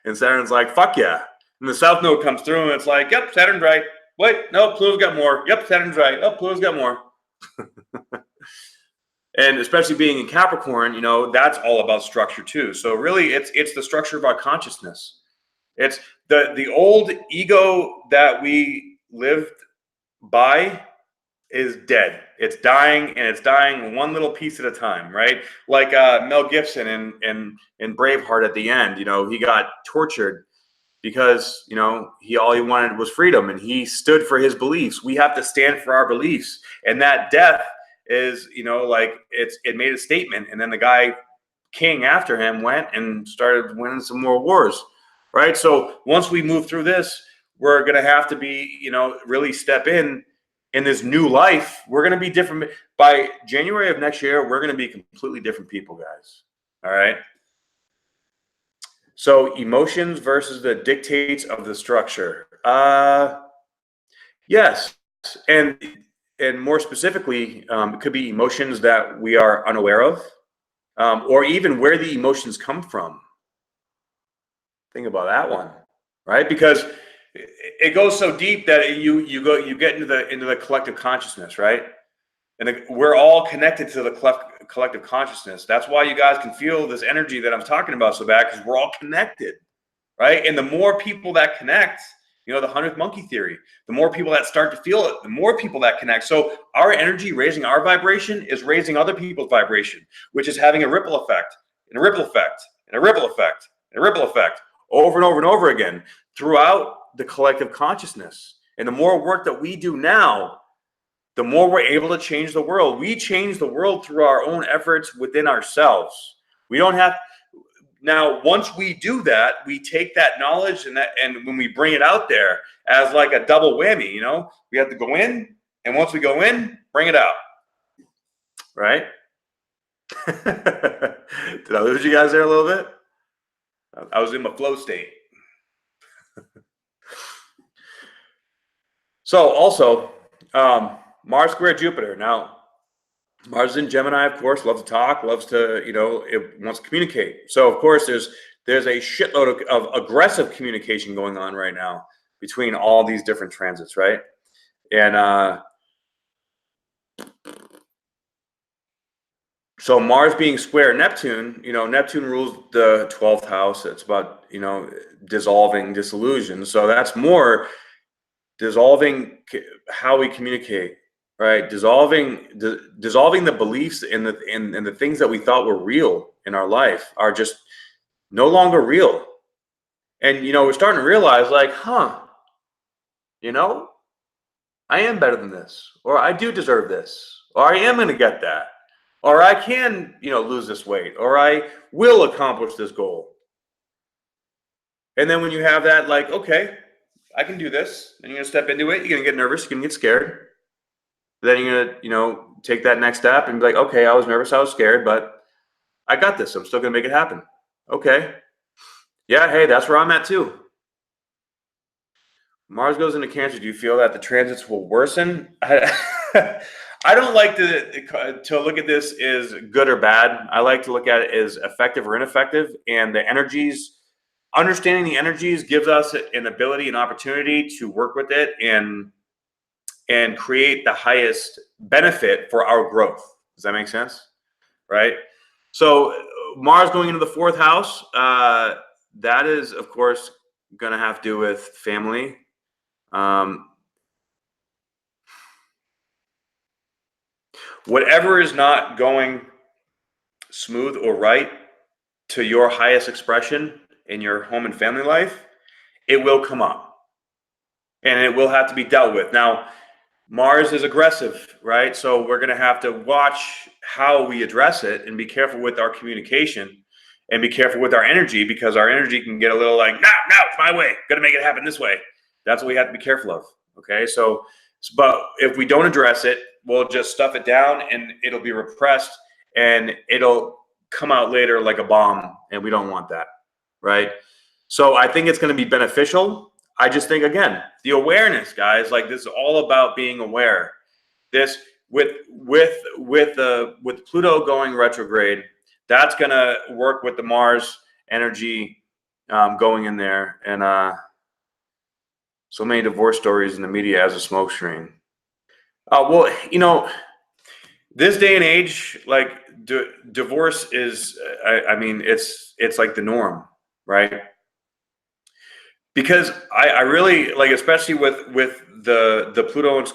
[SPEAKER 1] and Saturn's like, fuck yeah, and the South Node comes through and it's like, yep, Saturn's right. Wait, no, Pluto's got more. Yep, Saturn's right. Oh, Pluto's got more. And especially being in Capricorn, that's all about structure too. So really, it's the structure of our consciousness. It's the old ego that we lived by is dead. It's dying, and it's dying one little piece at a time, right? Like Mel Gibson in Braveheart at the end. He got tortured because all he wanted was freedom, and he stood for his beliefs. We have to stand for our beliefs, and that death is like it made a statement, and then the guy king after him went and started winning some more wars, right? So once we move through this, we're going to have to be really step in this new life. We're going to be different by January of next year. We're going to be completely different people, guys. All right. So emotions versus the dictates of the structure. Yes, and more specifically, it could be emotions that we are unaware of, or even where the emotions come from. Think about that one, right? Because it goes so deep that you get into the collective consciousness, right? And we're all connected to the collective consciousness. That's why you guys can feel this energy that I'm talking about so bad, because we're all connected, right? And the more people that connect, the 100th monkey theory, the more people that start to feel it, the more people that connect. So our energy raising our vibration is raising other people's vibration, which is having a ripple effect, and a ripple effect, and a ripple effect, and a ripple effect, over and over and over again throughout the collective consciousness. And the more work that we do now, the more we're able to change the world. We change the world through our own efforts within ourselves. We don't have. Now, once we do that, we take that knowledge and when we bring it out there as like a double whammy, we have to go in, and once we go in, bring it out, right? Did I lose you guys there a little bit? I was in my flow state. So also, Mars square Jupiter. Now, Mars in Gemini, of course, loves to talk, loves to, it wants to communicate. So, of course, there's a shitload of aggressive communication going on right now between all these different transits, right? And so Mars being square Neptune, Neptune rules the 12th house. It's about, dissolving, dissolution. So that's more dissolving how we communicate, right? Dissolving the beliefs and the things that we thought were real in our life are just no longer real. And we're starting to realize, like, I am better than this, or I do deserve this, or I am going to get that, or I can lose this weight, or I will accomplish this goal. And then when you have that, like, okay, I can do this, and you're going to step into it, you're going to get nervous, you're going to get scared. Then you're going to, take that next step and be like, okay, I was nervous, I was scared, but I got this. I'm still going to make it happen. Okay. Yeah, hey, that's where I'm at too. Mars goes into Cancer. Do you feel that the transits will worsen? I don't like to look at this as good or bad. I like to look at it as effective or ineffective. And the energies, understanding the energies gives us an ability, an opportunity to work with it and create the highest benefit for our growth. Does that make sense? Right? So Mars going into the 4th house, that is, of course, going to have to do with family. Whatever is not going smooth or right to your highest expression in your home and family life, it will come up and it will have to be dealt with. Now, Mars is aggressive, right? So we're going to have to watch how we address it and be careful with our communication and be careful with our energy, because our energy can get a little like, no, it's my way. Got to make it happen this way. That's what we have to be careful of. Okay. So, but if we don't address it, we'll just stuff it down and it'll be repressed and it'll come out later like a bomb. And we don't want that. Right. So I think it's going to be beneficial. I just think, again, the awareness, guys, like this is all about being aware. This with Pluto going retrograde, that's going to work with the Mars energy going in there. And so many divorce stories in the media as a smokescreen. Well, this day and age, like divorce is, I mean, it's like the norm, right? Because I really like, especially with the Pluto and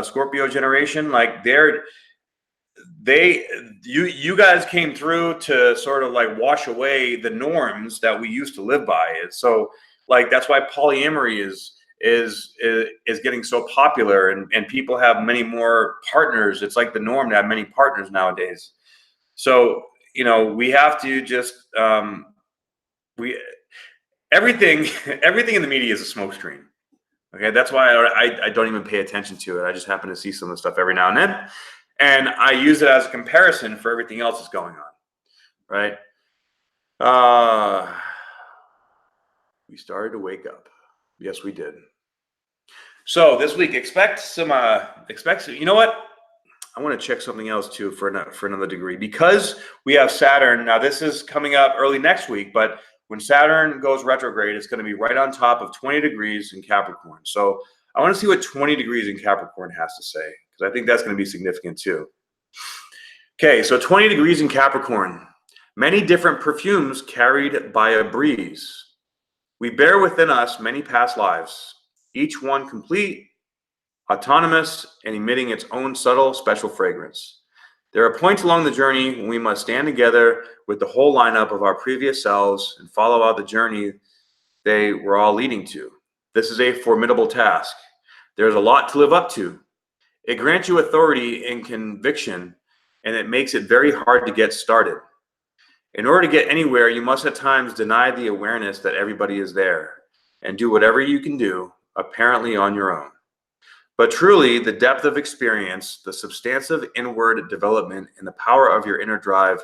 [SPEAKER 1] Scorpio generation, like you guys came through to sort of like wash away the norms that we used to live by. And so like that's why polyamory is getting so popular, and people have many more partners. It's like the norm to have many partners nowadays. So we have to just everything in the media is a smokescreen. Okay, that's why I don't even pay attention to it. I just happen to see some of the stuff every now and then, and I use it as a comparison for everything else that's going on. Right? We started to wake up. Yes, we did. So this week, expect some, you know what? I want to check something else too for another degree, because we have Saturn. Now this is coming up early next week, but when Saturn goes retrograde, it's going to be right on top of 20 degrees in Capricorn. So I want to see what 20 degrees in Capricorn has to say, because I think that's going to be significant too. Okay, so 20 degrees in Capricorn. Many different perfumes carried by a breeze. We bear within us many past lives, each one complete, autonomous, and emitting its own subtle, special fragrance. There are points along the journey when we must stand together with the whole lineup of our previous selves and follow out the journey they were all leading to. This is a formidable task. There's a lot to live up to. It grants you authority and conviction, and it makes it very hard to get started. In order to get anywhere, you must at times deny the awareness that everybody is there and do whatever you can do, apparently on your own. But truly, the depth of experience, the substantive inward development, and the power of your inner drive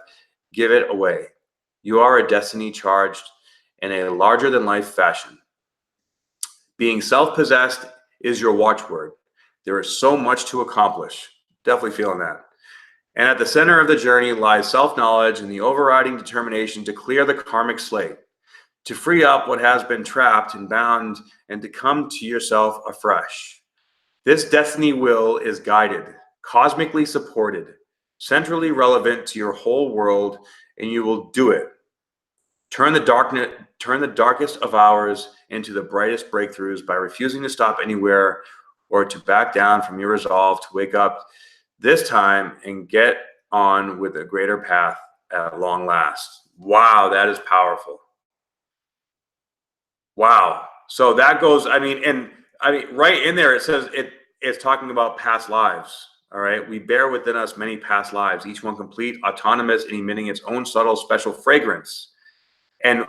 [SPEAKER 1] give it away. You are a destiny charged in a larger-than-life fashion. Being self-possessed is your watchword. There is so much to accomplish. Definitely feeling that. And at the center of the journey lies self-knowledge and the overriding determination to clear the karmic slate, to free up what has been trapped and bound, and to come to yourself afresh. This destiny will is guided, cosmically supported, centrally relevant to your whole world, and you will do it. Turn the darkest of hours into the brightest breakthroughs by refusing to stop anywhere or to back down from your resolve to wake up this time and get on with a greater path at long last. Wow, that is powerful. Wow. So that goes, right in there, it says it's talking about past lives. All right. We bear within us many past lives, each one complete, autonomous, and emitting its own subtle, special fragrance. And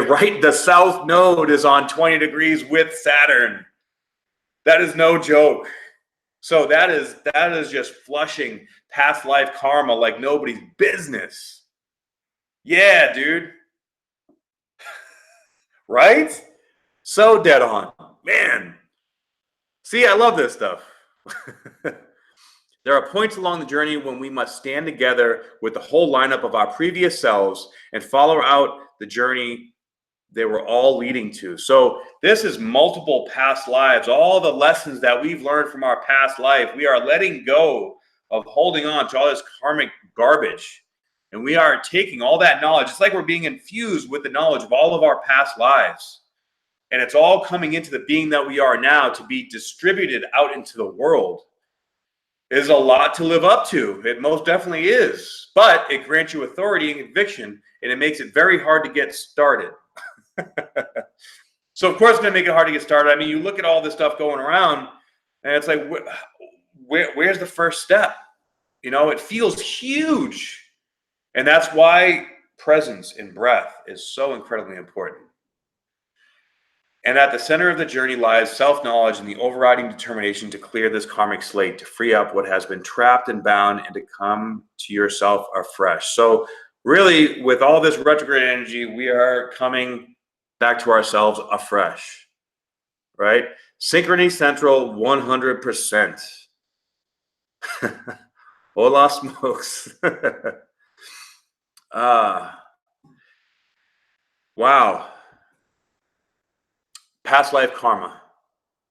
[SPEAKER 1] right, the South Node is on 20 degrees with Saturn. That is no joke. So that is just flushing past life karma like nobody's business. Yeah, dude. Right? So dead on. Man. See, I love this stuff. There are points along the journey when we must stand together with the whole lineup of our previous selves and follow out the journey they were all leading to. So this is multiple past lives, all the lessons that we've learned from our past life. We are letting go of holding on to all this karmic garbage. And we are taking all that knowledge. It's like we're being infused with the knowledge of all of our past lives. And it's all coming into the being that we are now to be distributed out into the world. It is a lot to live up to. It most definitely is. But it grants you authority and conviction, and it makes it very hard to get started. So, of course, it's going to make it hard to get started. I mean, you look at all this stuff going around, and it's like, where's the first step? You know, it feels huge. And that's why presence and breath is so incredibly important. And at the center of the journey lies self-knowledge and the overriding determination to clear this karmic slate, to free up what has been trapped and bound, and to come to yourself afresh. So really, with all this retrograde energy, we are coming back to ourselves afresh, right? Synchrony Central, 100%. Hola smokes. Wow. Past life karma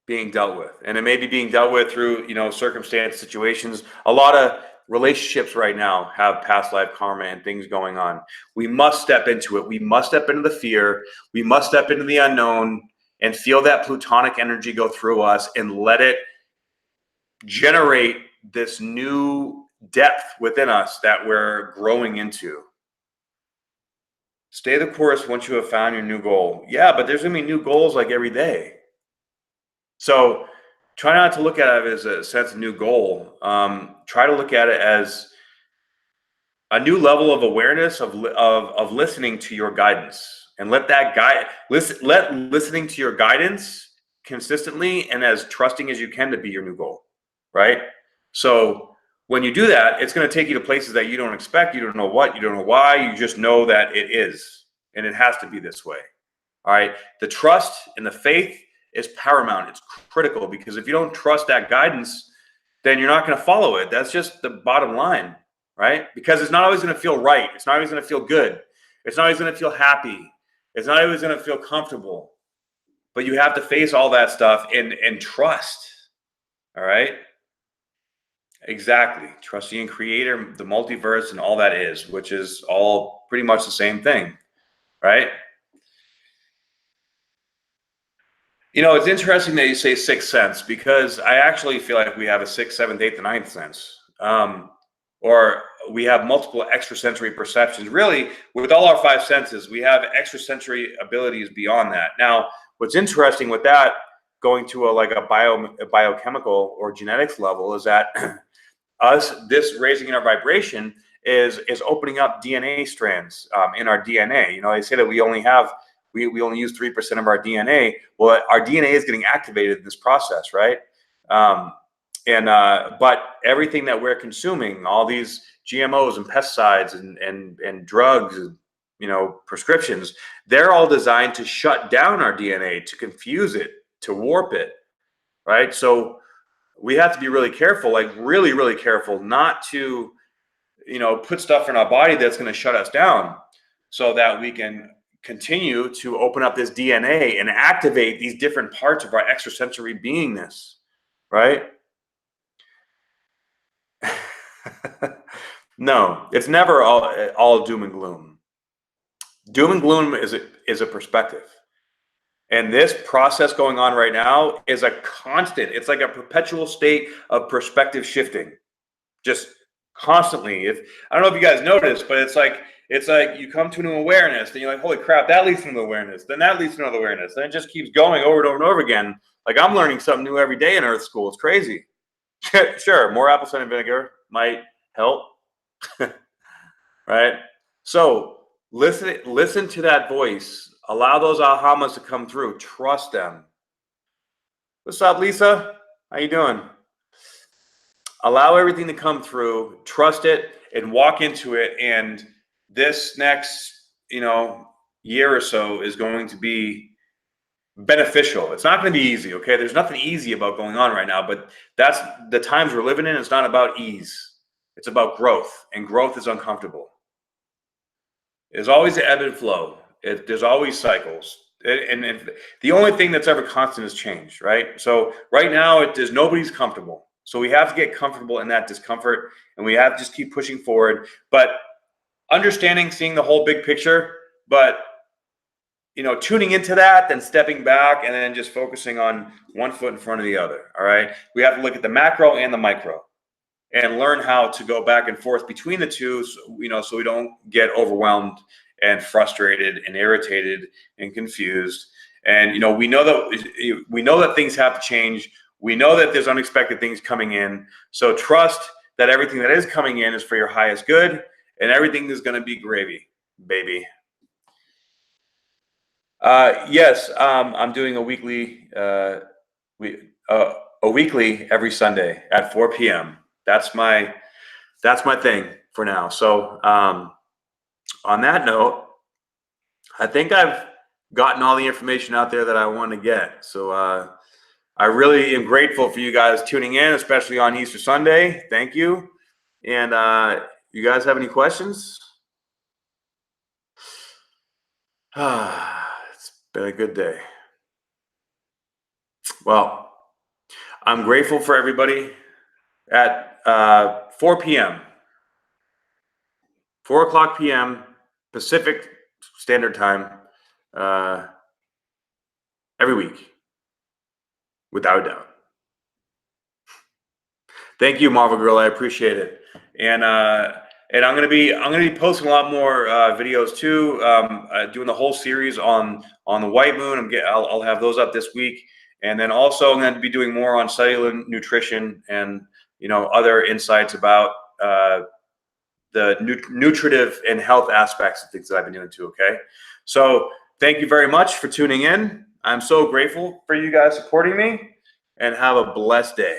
[SPEAKER 1] being dealt with, and it may be being dealt with through, circumstance, situations. A lot of relationships right now have past life karma and things going on. We must step into it. We must step into the fear. We must step into the unknown and feel that plutonic energy go through us and let it generate this new depth within us that we're growing into. Stay the course once you have found your new goal. Yeah, but there's going to be new goals like every day. So try not to look at it as a sense of new goal. Try to look at it as a new level of awareness of listening to your guidance, and let that listening to your guidance consistently and as trusting as you can to be your new goal, right? So when you do that, it's going to take you to places that you don't expect. You don't know what, you don't know why. You just know that it is, and it has to be this way. All right. The trust and the faith is paramount. It's critical, because if you don't trust that guidance, then you're not going to follow it. That's just the bottom line, right? Because it's not always going to feel right. It's not always going to feel good. It's not always going to feel happy. It's not always going to feel comfortable. But you have to face all that stuff and trust. All right. Exactly. Trusting in creator, the multiverse, and all that is, which is all pretty much the same thing. Right. You know, it's interesting that you say sixth sense, because I actually feel like we have a sixth, seventh, eighth, and ninth sense. Or we have multiple extrasensory perceptions. Really, with all our five senses, we have extrasensory abilities beyond that. Now, what's interesting with that, going to a biochemical or genetics level, is that this raising in our vibration is opening up DNA strands in our DNA. You know, they say that we only use 3% of our DNA. Well, our DNA is getting activated in this process, right? But everything that we're consuming, all these GMOs and pesticides and drugs, you know, prescriptions, they're all designed to shut down our DNA, to confuse it, to warp it, right? So we have to be really careful, like really, really careful, not to, you know, put stuff in our body that's going to shut us down, so that we can continue to open up this DNA and activate these different parts of our extrasensory beingness, right? No, it's never all doom and gloom. Doom and gloom is a perspective. And this process going on right now is a constant. It's like a perpetual state of perspective shifting, just constantly. If I don't know if you guys noticed, but it's like you come to an awareness, then you're like, holy crap, that leads to another awareness. Then that leads to another awareness. Then it just keeps going over and over and over again. Like, I'm learning something new every day in Earth School. It's crazy. Sure, more apple cider vinegar might help, right? So listen to that voice. Allow those ahamas to come through. Trust them. What's up, Lisa? How you doing? Allow everything to come through. Trust it and walk into it. And this next, you know, year or so is going to be beneficial. It's not going to be easy. Okay, there's nothing easy about going on right now, but that's the times we're living in. It's not about ease. It's about growth, and growth is uncomfortable. There's always an ebb and flow. There's always cycles. And the only thing that's ever constant is change, right? So right now, nobody's comfortable. So we have to get comfortable in that discomfort, and we have to just keep pushing forward. But understanding, seeing the whole big picture, but, you know, tuning into that, then stepping back, and then just focusing on one foot in front of the other. All right. We have to look at the macro and the micro, and learn how to go back and forth between the two, so we don't get overwhelmed and frustrated and irritated and confused. And, you know, we know that things have to change. We know that there's unexpected things coming in. So trust that everything that is coming in is for your highest good, and everything is going to be gravy, baby. Yes, I'm doing a weekly every Sunday at 4 p.m. That's my thing for now. So on that note, I think I've gotten all the information out there that I want to get. So I really am grateful for you guys tuning in, especially on Easter Sunday. Thank you. And you guys have any questions? It's been a good day. Well, I'm grateful for everybody at 4 p.m. 4 o'clock p.m. Pacific Standard Time every week, without a doubt. Thank you, Marvel Girl. I appreciate it. And I'm gonna be posting a lot more videos too. Doing the whole series on the white moon. I'll have those up this week. And then also I'm going to be doing more on cellular nutrition and, you know, other insights about the nutritive and health aspects of things that I've been doing too. Okay. So thank you very much for tuning in. I'm so grateful for you guys supporting me, and have a blessed day.